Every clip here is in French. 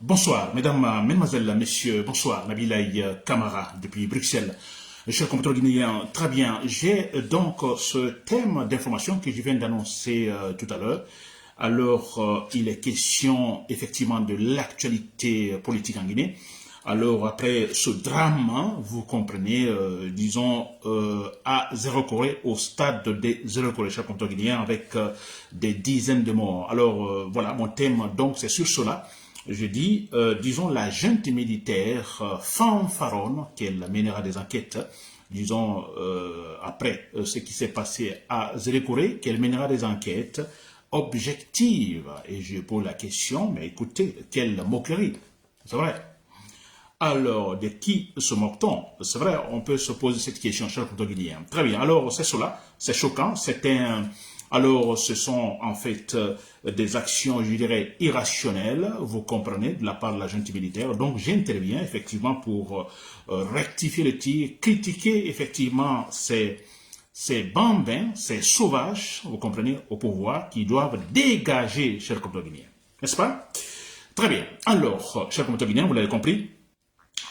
Bonsoir, mesdames, mesdemoiselles, messieurs, bonsoir, Nabilaï Kamara depuis Bruxelles. Cher compatriote guinéen, très bien. J'ai donc ce thème d'information que je viens d'annoncer tout à l'heure. Alors, il est question effectivement de l'actualité politique en Guinée. Alors, après ce drame, hein, vous comprenez, disons, à Zéro Corée, au stade des Zéro Corée, cher compatriote guinéen, avec des dizaines de morts. Alors, voilà, mon thème, donc, c'est sur cela. Je dis, disons, la junte militaire fanfaronne qu'elle mènera des enquêtes, disons, après ce qui s'est passé à Zérékouré, qu'elle mènera des enquêtes objectives. Et je pose la question, mais écoutez, quelle moquerie, c'est vrai. Alors, de qui se moque-t-on? C'est vrai, on peut se poser cette question, cher Guinéen. Très bien, alors c'est cela, c'est choquant, c'est un... Alors, ce sont en fait des actions, je dirais, irrationnelles, vous comprenez, de la part de la junte militaire. Donc, j'interviens effectivement pour rectifier le tir, critiquer effectivement ces bambins, ces sauvages, vous comprenez, au pouvoir, qui doivent dégager, chers Guinéens. N'est-ce pas? Très bien. Alors, chers Guinéens, vous l'avez compris.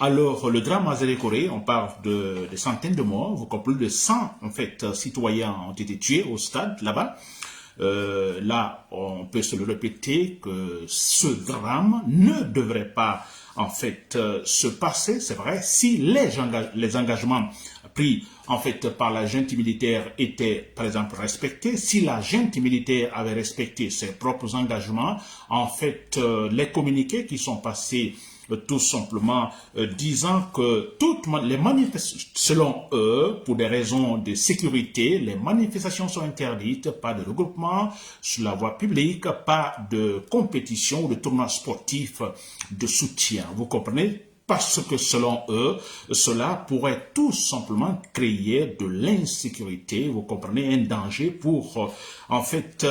Alors, le drame à Zérékoré, on parle de centaines de morts, plus de 100 en fait, citoyens ont été tués au stade là-bas. Là, on peut se le répéter que ce drame ne devrait pas en fait se passer, c'est vrai, si les engagements pris en fait par la junte militaire étaient par exemple respectés, si la junte militaire avait respecté ses propres engagements, en fait les communiqués qui sont passés tout simplement disant que toutes les manifestations, selon eux, pour des raisons de sécurité, les manifestations sont interdites, pas de regroupement sur la voie publique, pas de compétition ou de tournoi sportif de soutien. Vous comprenez? Parce que selon eux, cela pourrait tout simplement créer de l'insécurité, vous comprenez, un danger pour, en fait,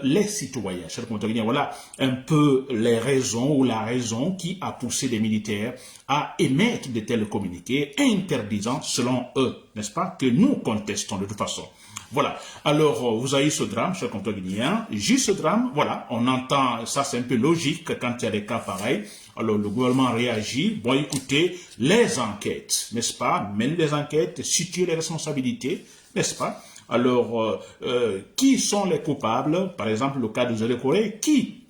les citoyens. Chers compatriotes, voilà un peu les raisons ou la raison qui a poussé les militaires à émettre de tels communiqués interdisant, selon eux, n'est-ce pas, que nous contestons de toute façon. Voilà. Alors, vous avez ce drame, chers compatriotes guinéens. J'ai ce drame, voilà. On entend, ça c'est un peu logique quand il y a des cas pareils. Alors, le gouvernement réagit. Bon, écoutez, les enquêtes, n'est-ce pas? Mène les enquêtes, situer les responsabilités, n'est-ce pas? Alors, qui sont les coupables? Par exemple, le cas de Zéro Corée, qui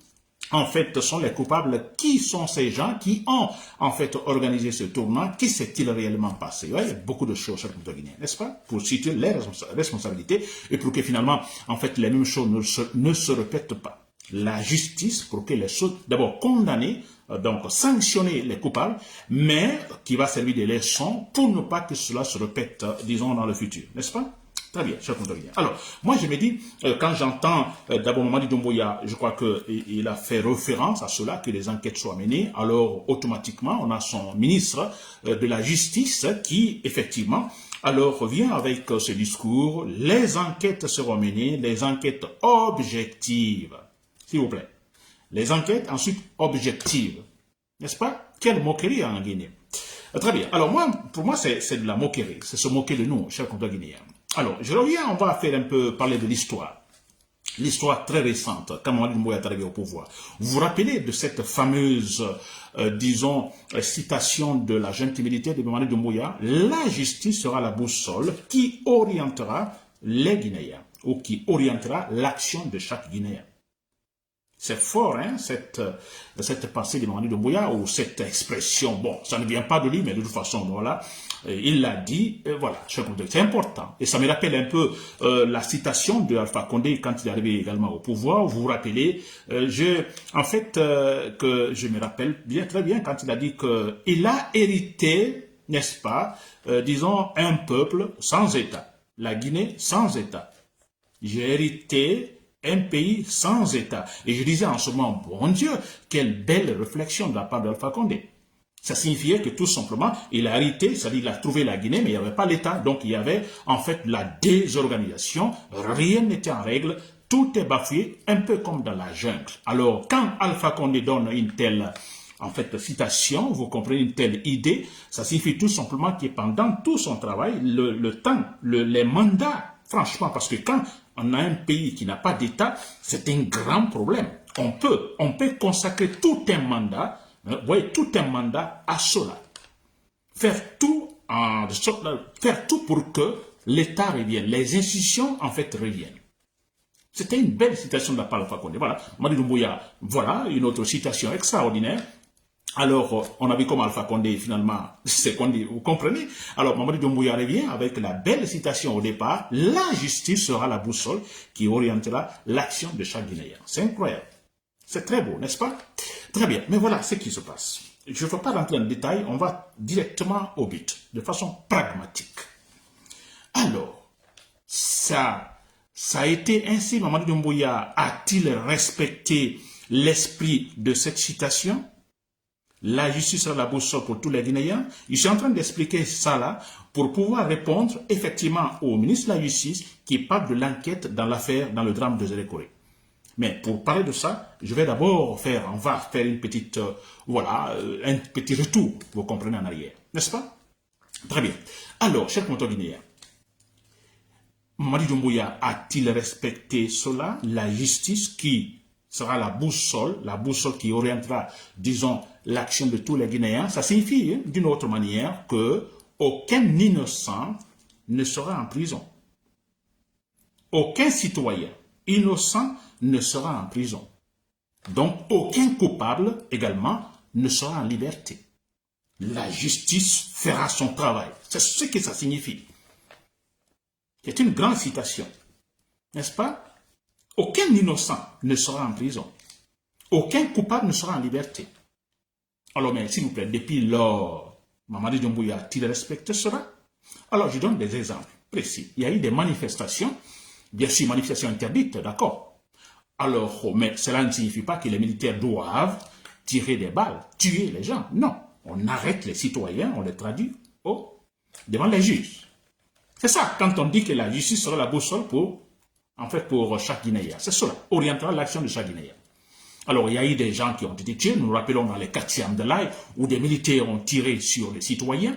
en fait, sont les coupables? Qui sont ces gens qui ont, en fait, organisé ce tournoi? Qui s'est-il réellement passé? Ouais, il y a beaucoup de choses sur le Guinée, n'est-ce pas? Pour situer les responsabilités et pour que finalement, en fait, les mêmes choses ne se répètent pas. La justice, pour que les choses, d'abord condamner, donc sanctionner les coupables, mais qui va servir de leçon pour ne pas que cela se répète, disons, dans le futur, n'est-ce pas? Très bien, cher Kondoguien. Alors, moi je me dis, quand j'entends d'abord Mamadi Doumbouya, je crois qu'il a fait référence à cela, que les enquêtes soient menées, alors automatiquement on a son ministre de la Justice qui, effectivement, alors revient avec ce discours, les enquêtes seront menées, les enquêtes objectives, s'il vous plaît. Les enquêtes ensuite objectives, n'est-ce pas? Quelle moquerie en Guinée. Très bien. Alors moi, pour moi, c'est de la moquerie. C'est se moquer de nous, chers compatriotes guinéens. Alors, je reviens, on va faire un peu parler de l'histoire. L'histoire très récente, quand Mamadi Doumbouya est arrivé au pouvoir. Vous vous rappelez de cette fameuse, disons, citation de la junte militaire de Mamadi Doumbouya? La justice sera la boussole qui orientera les Guinéens, ou qui orientera l'action de chaque Guinéen. C'est fort, hein, cette pensée de Mamadi Doumbouya, ou cette expression. Bon, ça ne vient pas de lui, mais de toute façon, voilà, il l'a dit, voilà, c'est important. Et ça me rappelle un peu la citation de Alpha Condé quand il est arrivé également au pouvoir. Vous vous rappelez, en fait, que je me rappelle bien, très bien, quand il a dit qu'il a hérité, n'est-ce pas, disons, un peuple sans État. La Guinée sans État. J'ai hérité un pays sans État. Et je disais en ce moment, bon Dieu, quelle belle réflexion de la part d'Alpha Condé. Ça signifiait que tout simplement, il a hérité, c'est-à-dire il a trouvé la Guinée, mais il n'y avait pas l'État. Donc il y avait en fait la désorganisation, rien n'était en règle, tout est bafoué, un peu comme dans la jungle. Alors quand Alpha Condé donne une telle en fait, citation, vous comprenez une telle idée, ça signifie tout simplement que pendant tout son travail, le temps, les mandats, franchement, parce que quand on a un pays qui n'a pas d'État, c'est un grand problème. On peut consacrer tout un mandat, Vous voyez, tout un mandat à cela. Faire tout pour que l'État revienne, les institutions en fait reviennent. C'était une belle citation de la part de Alpha Condé. Voilà, Mamadi Doumbouya, voilà une autre citation extraordinaire. Alors, on a vu comme Alpha Condé, finalement, c'est Condé, vous comprenez? Alors, Mamadi Doumbouya revient avec la belle citation au départ, la justice sera la boussole qui orientera l'action de chaque Guinéen. C'est incroyable. C'est très beau, n'est-ce pas? Très bien, mais voilà ce qui se passe. Je ne veux pas rentrer en détail, on va directement au but, de façon pragmatique. Alors, ça a été ainsi, Mamadi Doumbouya a-t-il respecté l'esprit de cette citation? La justice sera la boussole pour tous les Guinéens. Je suis en train d'expliquer ça là pour pouvoir répondre effectivement au ministre de la Justice qui parle de l'enquête dans l'affaire, dans le drame de Zérékoré. Mais pour parler de ça, je vais d'abord on va faire une petite, un petit retour, vous comprenez, en arrière. N'est-ce pas? Très bien. Alors, chers compatriotes guinéens, Mamadi Doumbouya a-t-il respecté cela? La justice qui sera la boussole qui orientera, disons, l'action de tous les Guinéens. Ça signifie, d'une autre manière, que aucun innocent ne sera en prison. Aucun citoyen innocent ne sera en prison. Donc, aucun coupable, également, ne sera en liberté. La justice fera son travail. C'est ce que ça signifie. C'est une grande citation. N'est-ce pas? Aucun innocent ne sera en prison. Aucun coupable ne sera en liberté. Alors, mais s'il vous plaît, depuis lors, Mamadi Doumbouya a-t-il respecté cela? Alors, je donne des exemples précis. Il y a eu des manifestations, bien sûr, manifestations interdites, d'accord. Alors, mais cela ne signifie pas que les militaires doivent tirer des balles, tuer les gens. Non, on arrête les citoyens, on les traduit devant les juges. C'est ça, quand on dit que la justice sera la boussole pour chaque Guinéen. C'est cela, orientera l'action de chaque Guinéen. Alors, il y a eu des gens qui ont été tués, nous nous rappelons dans les quartiers de l'Aïe, où des militaires ont tiré sur les citoyens,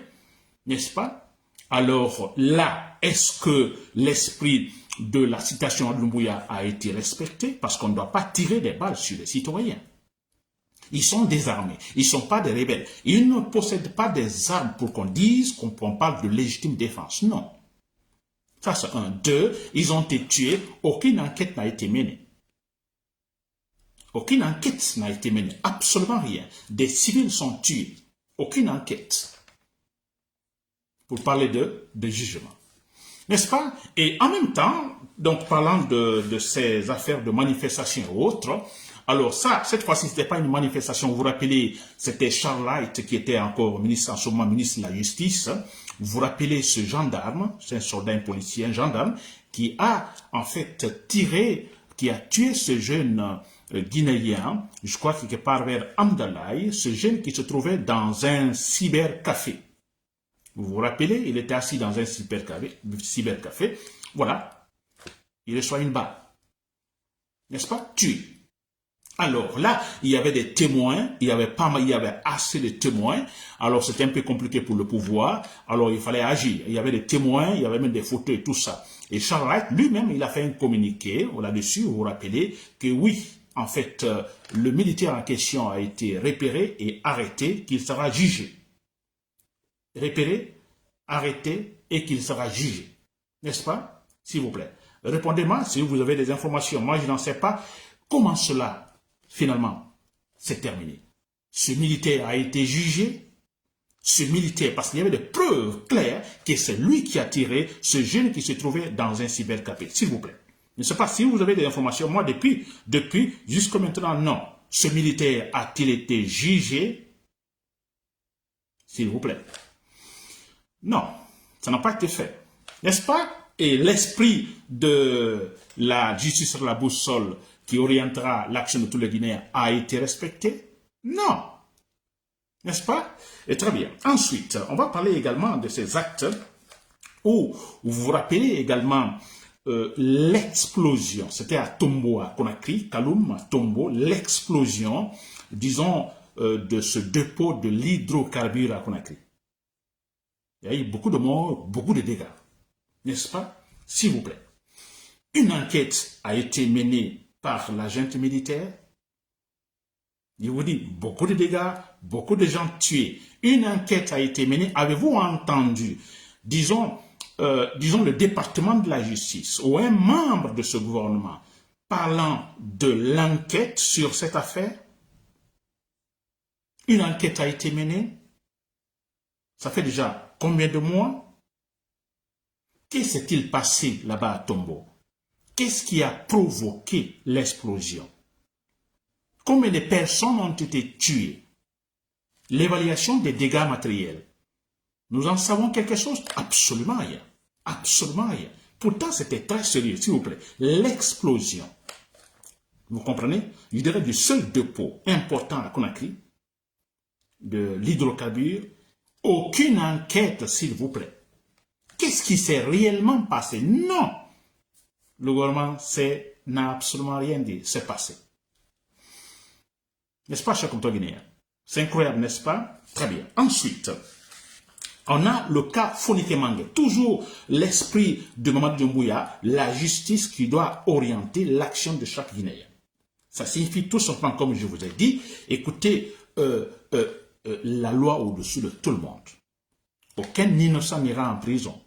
n'est-ce pas? Alors là, est-ce que l'esprit de la citation de Doumbouya a été respecté? Parce qu'on ne doit pas tirer des balles sur les citoyens. Ils sont désarmés, ils ne sont pas des rebelles. Ils ne possèdent pas des armes pour qu'on dise qu'on parle de légitime défense. Non. Ça, c'est un. Deux, ils ont été tués, aucune enquête n'a été menée. Aucune enquête n'a été menée, absolument rien. Des civils sont tués, aucune enquête. Pour parler de jugement. N'est-ce pas? Et en même temps, donc parlant de ces affaires de manifestation et autres, alors ça, cette fois-ci, ce n'était pas une manifestation, vous vous rappelez, c'était Charles Light qui était encore ministre, en ce moment ministre de la Justice. Vous vous rappelez ce gendarme, c'est un soldat, un policier, un gendarme, qui a en fait tiré, qui a tué ce jeune Guinéen, je crois quelque part vers Amdalaï, ce jeune qui se trouvait dans un cybercafé. Vous vous rappelez, il était assis dans un cybercafé. Voilà, il reçoit une balle. N'est-ce pas? Tué. Alors là, il y avait des témoins, il y avait assez de témoins. Alors c'était un peu compliqué pour le pouvoir. Alors il fallait agir. Il y avait des témoins, il y avait même des photos et tout ça. Et Charles Wright lui-même, il a fait un communiqué là-dessus. Vous vous rappelez que oui, en fait, le militaire en question a été repéré et arrêté, qu'il sera jugé. Repéré, arrêté et qu'il sera jugé. N'est-ce pas? S'il vous plaît. Répondez-moi si vous avez des informations. Moi, je n'en sais pas comment cela, finalement, s'est terminé. Ce militaire a été jugé. Ce militaire, parce qu'il y avait des preuves claires que c'est lui qui a tiré ce jeune qui se trouvait dans un cybercafé. S'il vous plaît. Je ne sais pas si vous avez des informations. Moi, depuis jusqu'à maintenant, non. Ce militaire a-t-il été jugé? S'il vous plaît. Non, ça n'a pas été fait. N'est-ce pas? Et l'esprit de la justice sur la boussole qui orientera l'action de tous les Guinéens a été respecté? Non. N'est-ce pas? Et très bien. Ensuite, on va parler également de ces actes où vous vous rappelez également l'explosion. C'était à Tombo, à Conakry, Kaloum, Tombo, l'explosion, disons, de ce dépôt de l'hydrocarbure à Conakry. Il y a eu beaucoup de morts, beaucoup de dégâts. N'est-ce pas? S'il vous plaît. Une enquête a été menée par l'agent militaire. Je vous dis, beaucoup de dégâts, beaucoup de gens tués. Une enquête a été menée. Avez-vous entendu, disons le département de la justice ou un membre de ce gouvernement parlant de l'enquête sur cette affaire? Une enquête a été menée. Ça fait déjà combien de mois? Qu'est-ce qui s'est-il passé là-bas à Tombo? Qu'est-ce qui a provoqué l'explosion? Combien de personnes ont été tuées? L'évaluation des dégâts matériels. Nous en savons quelque chose? Absolument rien. Absolument rien. Pourtant, c'était très sérieux, s'il vous plaît. L'explosion. Vous comprenez? Je dirais du seul dépôt important à Conakry, de l'hydrocarbure, aucune enquête, s'il vous plaît. Qu'est-ce qui s'est réellement passé? Non. Le gouvernement n'a absolument rien dit. C'est passé. N'est-ce pas, cher compteur guinéen? C'est incroyable, n'est-ce pas? Très bien. Ensuite, on a le cas Fonike Mangue. Toujours l'esprit de Mamadou Doumbouya, la justice qui doit orienter l'action de chaque Guinéen. Ça signifie tout simplement, comme je vous ai dit, écoutez, la loi au-dessus de tout le monde. Aucun innocent n'ira en prison.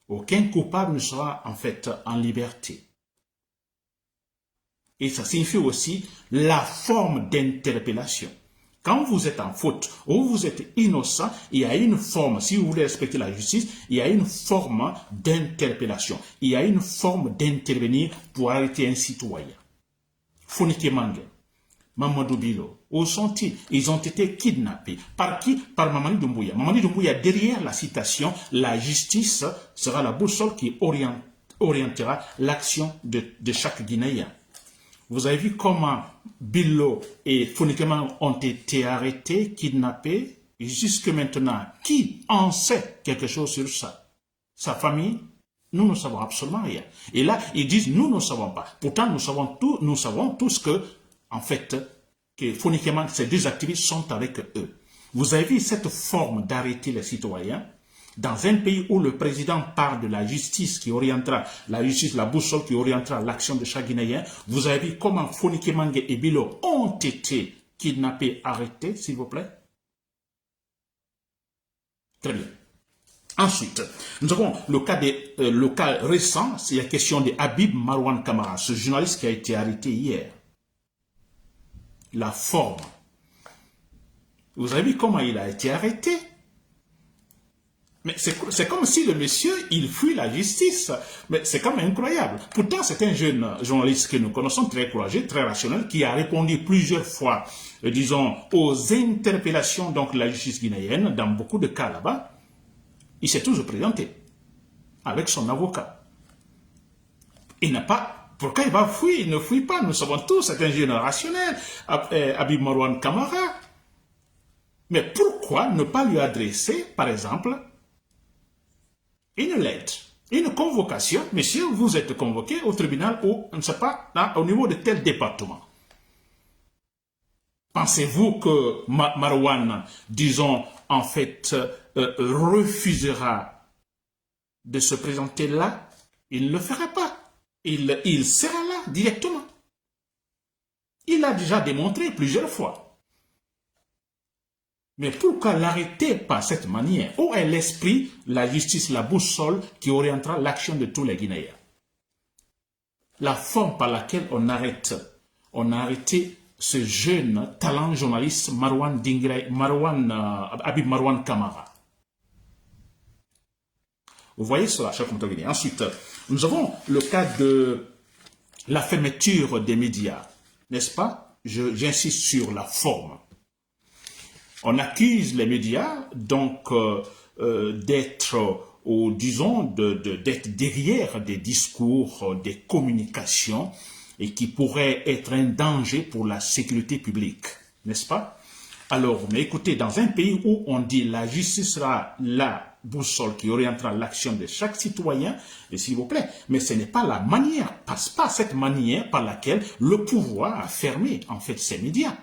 Aucun coupable ne sera en fait en liberté. Et ça signifie aussi la forme d'interpellation. Quand vous êtes en faute ou vous êtes innocent, il y a une forme, si vous voulez respecter la justice, il y a une forme d'interpellation. Il y a une forme d'intervenir pour arrêter un citoyen. Fonike Mangue, Mamadou Bilo, où sont-ils? Ils ont été kidnappés. Par qui? Par Mamadou Doumbouya. Mamadou Doumbouya, derrière la citation, la justice sera la boussole qui orientera l'action de chaque Guinéen. Vous avez vu comment Bilo et Fonike Mangue ont été arrêtés, kidnappés. Et jusque maintenant, qui en sait quelque chose sur ça? Sa famille? Nous ne savons absolument rien. Et là, ils disent, nous ne savons pas. Pourtant, nous savons tous que, en fait, que Fonike Mangue, ces deux activistes sont avec eux. Vous avez vu cette forme d'arrêter les citoyens dans un pays où le président parle de la justice qui orientera, la justice, la boussole qui orientera l'action de chaque Guinéen. Vous avez vu comment Fonike Mangue et Bilo ont été kidnappés, arrêtés, s'il vous plaît? Très bien. Ensuite, nous avons le cas récent, c'est la question de Habib Marouane Kamara, ce journaliste qui a été arrêté hier. La forme. Vous avez vu comment il a été arrêté? Mais c'est comme si le monsieur, il fuit la justice. Mais c'est quand même incroyable. Pourtant, c'est un jeune journaliste que nous connaissons, très courageux, très rationnel, qui a répondu plusieurs fois, disons, aux interpellations donc de la justice guinéenne, dans beaucoup de cas là-bas. Il s'est toujours présenté avec son avocat. Il n'a pas... Pourquoi il va fuir? Il ne fuit pas. Nous savons tous, c'est un jeune rationnel, Habib Marouane Kamara. Mais pourquoi ne pas lui adresser, par exemple, une lettre, une convocation? Monsieur, vous êtes convoqué au tribunal ou, on ne sait pas, là, au niveau de tel département. Pensez-vous que Marouane, disons, en fait, refusera de se présenter là? Il ne le fera pas. Il sera là directement. Il l'a déjà démontré plusieurs fois. Mais pourquoi l'arrêter par cette manière? Où est l'esprit, la justice, la boussole qui orientera l'action de tous les Guinéens? La forme par laquelle on a arrêté ce jeune talent journaliste Habib Marouane Kamara. Vous voyez cela, cher compteur guinéen. Ensuite, nous avons le cas de la fermeture des médias, n'est-ce pas? J'insiste sur la forme. On accuse les médias donc d'être, disons, d'être derrière des discours, des communications et qui pourraient être un danger pour la sécurité publique, n'est-ce pas? Alors, mais écoutez, dans un pays où on dit la justice sera la boussole qui orientera l'action de chaque citoyen, et s'il vous plaît, mais ce n'est pas la manière, passe pas cette manière par laquelle le pouvoir a fermé en fait ces médias.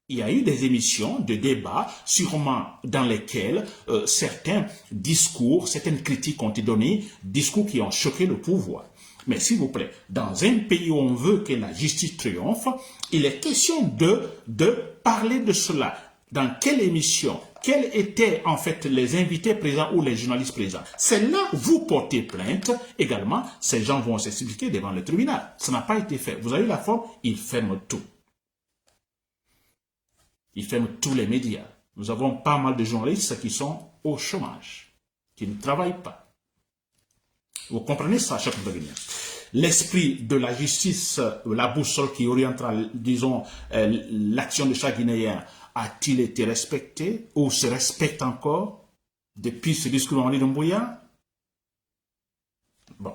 Il y a eu des émissions de débats, sûrement dans lesquelles certains discours, certaines critiques ont été données, discours qui ont choqué le pouvoir. Mais s'il vous plaît, dans un pays où on veut que la justice triomphe, il est question de parler de cela. Dans quelle émission? Quels étaient en fait les invités présents ou les journalistes présents? C'est là où vous portez plainte. Également, ces gens vont s'expliquer devant le tribunal. Ça n'a pas été fait. Vous avez la forme, ils ferment tout. Ils ferment tous les médias. Nous avons pas mal de journalistes qui sont au chômage, qui ne travaillent pas. Vous comprenez ça, chers compatriotes? L'esprit de la justice, la boussole qui orientera, disons, l'action de chaque Guinéen, a-t-il été respecté ou se respecte encore depuis ce discours de Mamadi Doumbouya? Bon.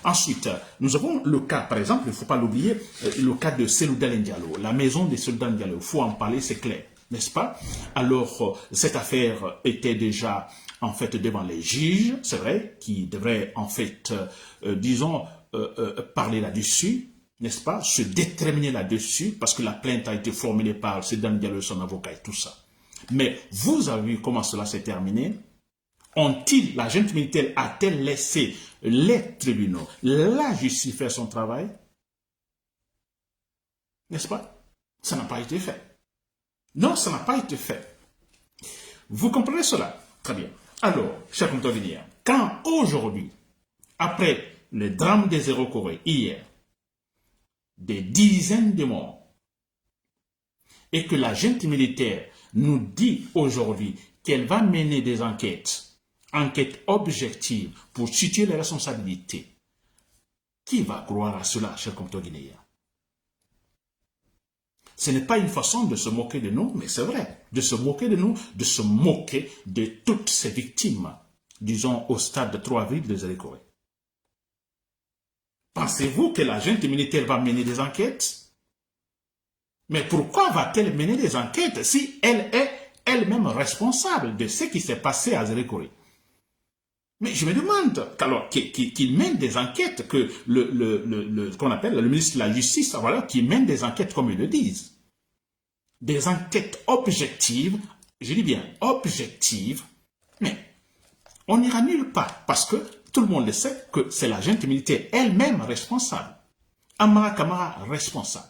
Ensuite, nous avons le cas, par exemple, il ne faut pas l'oublier, le cas de Seloudal Diallo, la maison de Seloudal Diallo. Il faut en parler, c'est clair, n'est-ce pas? Alors, cette affaire était déjà, en fait, devant les juges, c'est vrai, qui devraient, en fait, disons, parler là-dessus, n'est-ce pas, se déterminer là-dessus, parce que la plainte a été formulée par Seloudal Diallo, son avocat et tout ça. Mais vous avez vu comment cela s'est terminé? La junte militaire a-t-elle laissé les tribunaux, la justice faire son travail? N'est-ce pas? Ça n'a pas été fait. Non, ça n'a pas été fait. Vous comprenez cela? Très bien. Alors, chers compatriotes, quand aujourd'hui, après le drame des Zéro-Corée, hier, des dizaines de morts, et que la junte militaire nous dit aujourd'hui qu'elle va mener des enquêtes objectives pour situer les responsabilités, qui va croire à cela, chers compatriotes guinéens? Ce n'est pas une façon de se moquer de nous, mais c'est vrai, de se moquer de nous, de se moquer de toutes ces victimes, disons au stade de 3 avril de Zéro-Corée. Pensez-vous que la junte militaire va mener des enquêtes? Mais pourquoi va-t-elle mener des enquêtes si elle est elle-même responsable de ce qui s'est passé à Zéro-Corée? Mais je me demande qu'il mène des enquêtes, que qu'on appelle le ministre de la Justice, voilà, qui mène des enquêtes comme ils le disent. Des enquêtes objectives, je dis bien objectives, mais on n'ira nulle part parce que tout le monde le sait que c'est la junte militaire elle-même responsable. Amara Kamara responsable.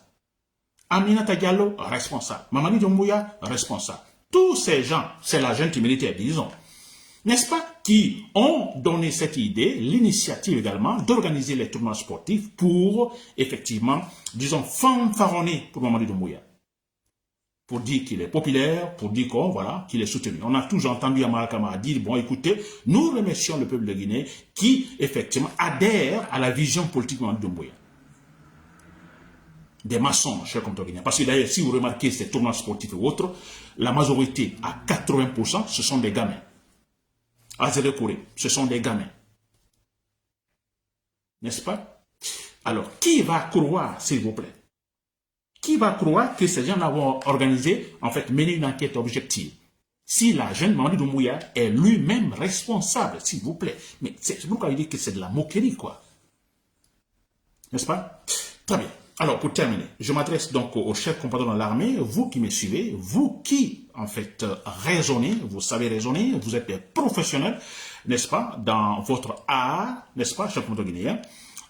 Aminata Diallo responsable. Mamadi Doumbouya responsable. Tous ces gens, c'est la junte militaire, disons. N'est-ce pas, qui ont donné cette idée, l'initiative également, d'organiser les tournois sportifs pour, effectivement, disons, fanfaronner pour Mamadi Doumbouya. Pour dire qu'il est populaire, pour dire voilà, qu'il est soutenu. On a toujours entendu Amara Kamara dire, bon, écoutez, nous remercions le peuple de Guinée qui, effectivement, adhère à la vision politique de Mamadi Doumbouya. Des maçons, chers compatriotes guinéens. Parce que d'ailleurs, si vous remarquez ces tournois sportifs et autres, la majorité, à 80%, ce sont des gamins. À Zéro-Corée, ce sont des gamins. N'est-ce pas? Alors, qui va croire, s'il vous plaît? Qui va croire que ces gens-là vont organiser, en fait, mener une enquête objective? Si la jeune Mamadi Doumbouya est lui-même responsable, s'il vous plaît. Mais c'est pourquoi il dit que c'est de la moquerie, quoi. N'est-ce pas? Très bien. Alors, pour terminer, je m'adresse donc aux chefs compatriotes de l'armée, vous qui me suivez, vous qui, en fait, raisonnez, vous savez raisonner, vous êtes des professionnels, n'est-ce pas, dans votre art, n'est-ce pas, chers compatriotes guinéens.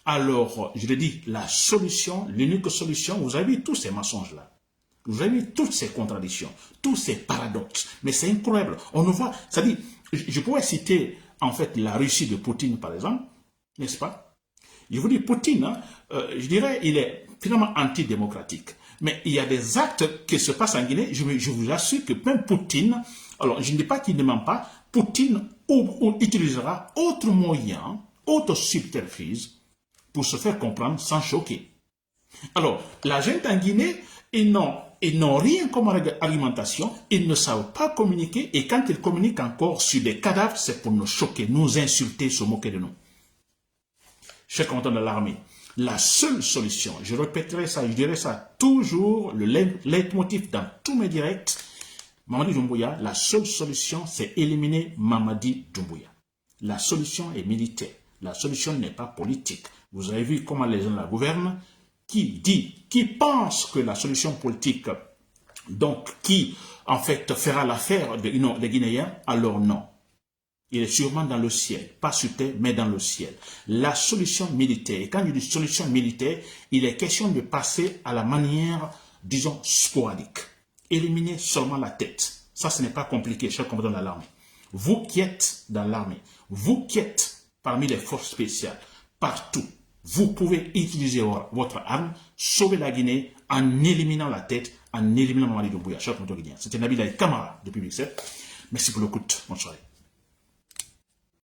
Alors, je l'ai dit, la solution, l'unique solution, vous avez vu tous ces mensonges-là. Vous avez vu toutes ces contradictions, tous ces paradoxes. Mais c'est incroyable. On nous voit, c'est-à-dire, je pourrais citer, en fait, la Russie de Poutine, par exemple, n'est-ce pas? Je vous dis, Poutine, hein, je dirais, il est finalement antidémocratique. Mais il y a des actes qui se passent en Guinée, je vous assure que même Poutine, alors je ne dis pas qu'il ne ment pas, Poutine utilisera autre moyen, autre subterfuge pour se faire comprendre sans choquer. Alors, la gente en Guinée, ils n'ont rien comme argumentation, ils ne savent pas communiquer, et quand ils communiquent encore sur des cadavres, c'est pour nous choquer, nous insulter, se moquer de nous. Chers combattants de l'armée, la seule solution, je répéterai ça, je dirai ça toujours, le leitmotiv dans tous mes directs, Mamadi Doumbouya, la seule solution, c'est éliminer Mamadi Doumbouya. La solution est militaire, la solution n'est pas politique. Vous avez vu comment les gens la gouvernent, qui pense que la solution politique, donc qui en fait fera l'affaire des Guinéens, alors non. il est sûrement dans le ciel, pas sur terre, mais dans le ciel. La solution militaire, et quand je dis solution militaire, il est question de passer à la manière, disons, sporadique. Éliminer seulement la tête. Ça, ce n'est pas compliqué, chers compatriotes de l'armée. Vous qui êtes dans l'armée, vous qui êtes parmi les forces spéciales, partout, vous pouvez utiliser votre arme, sauver la Guinée en éliminant la tête, en éliminant Mamadi Doumbouya. Chers compatriotes guinéens, c'était Nabil Kamara depuis Bruxelles. Merci pour l'écoute. Bonne soirée.